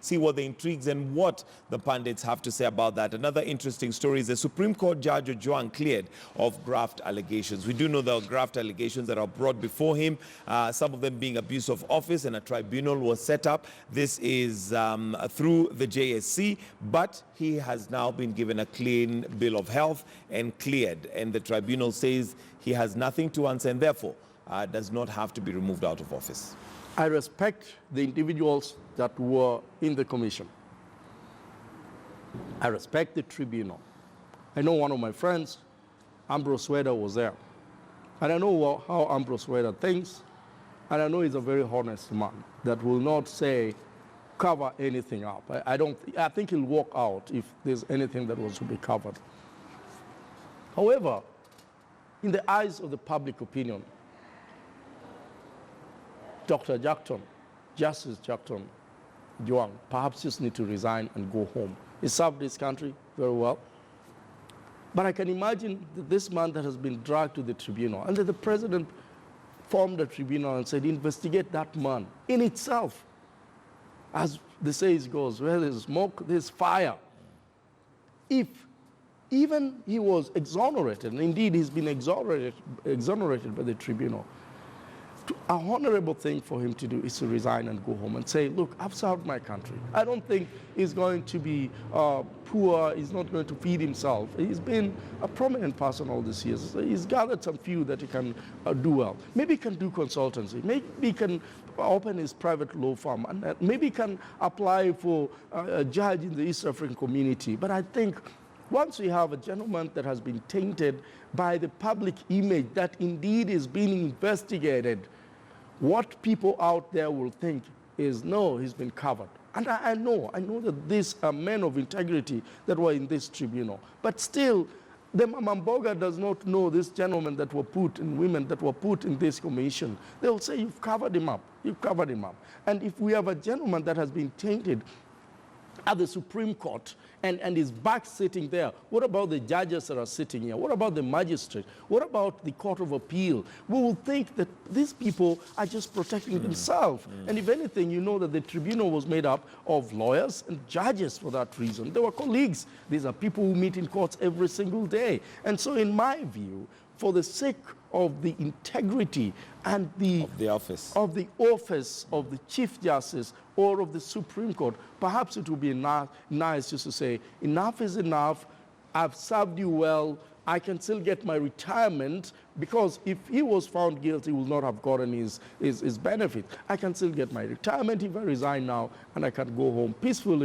see what the intrigues and what the pundits have to say about that. Another interesting story is the Supreme Court Judge Ojwang cleared of graft allegations. We do know there are graft allegations that are brought before him, some of them being abuse of office, and a tribunal was set up. This is through the JSC, but he has now been given a clean bill of health and cleared, and the tribunal says he has nothing to answer and therefore does not have to be removed out of office. I respect the individuals that were in the commission. I respect the tribunal. I know one of my friends, Ambrose Weda, was there. And I know how Ambrose Weda thinks, and I know he's a very honest man that will not say, cover anything up. I think he'll walk out if there's anything that was to be covered. However, in the eyes of the public opinion, Dr. Jackton, Justice Jackton Ojwang, perhaps just need to resign and go home. He served this country very well. But I can imagine that this man that has been dragged to the tribunal, and that the president formed a tribunal and said, investigate that man in itself. As the saying goes, where there's smoke, there's fire. If even he was exonerated, and indeed he's been exonerated by the tribunal, a honorable thing for him to do is to resign and go home and say, look, I've served my country. I don't think he's going to be poor. He's not going to feed himself. He's been a prominent person all these years. He's gathered some few that he can do well. Maybe he can do consultancy. Maybe he can open his private law firm. And maybe he can apply for a judge in the East African community. But I think once we have a gentleman that has been tainted by the public image that indeed is being investigated, what people out there will think is, no, he's been covered. And I know that these are men of integrity that were in this tribunal. But still, the Mamboga does not know these gentlemen that were put and women that were put in this commission. They'll say, you've covered him up. You've covered him up. And if we have a gentleman that has been tainted at the Supreme Court and is back sitting there, what about the judges that are sitting here? What about the magistrate? What about the Court of Appeal? We will think that these people are just protecting themselves. And if anything, you know that the tribunal was made up of lawyers and judges for that reason. They were colleagues. These are people who meet in courts every single day. And so in my view, for the sake of the integrity and the office of the Chief Justice or of the Supreme Court, perhaps it would be nice just to say, enough is enough, I've served you well, I can still get my retirement, because if he was found guilty, he will not have gotten his benefit. I can still get my retirement if I resign now, and I can go home peacefully.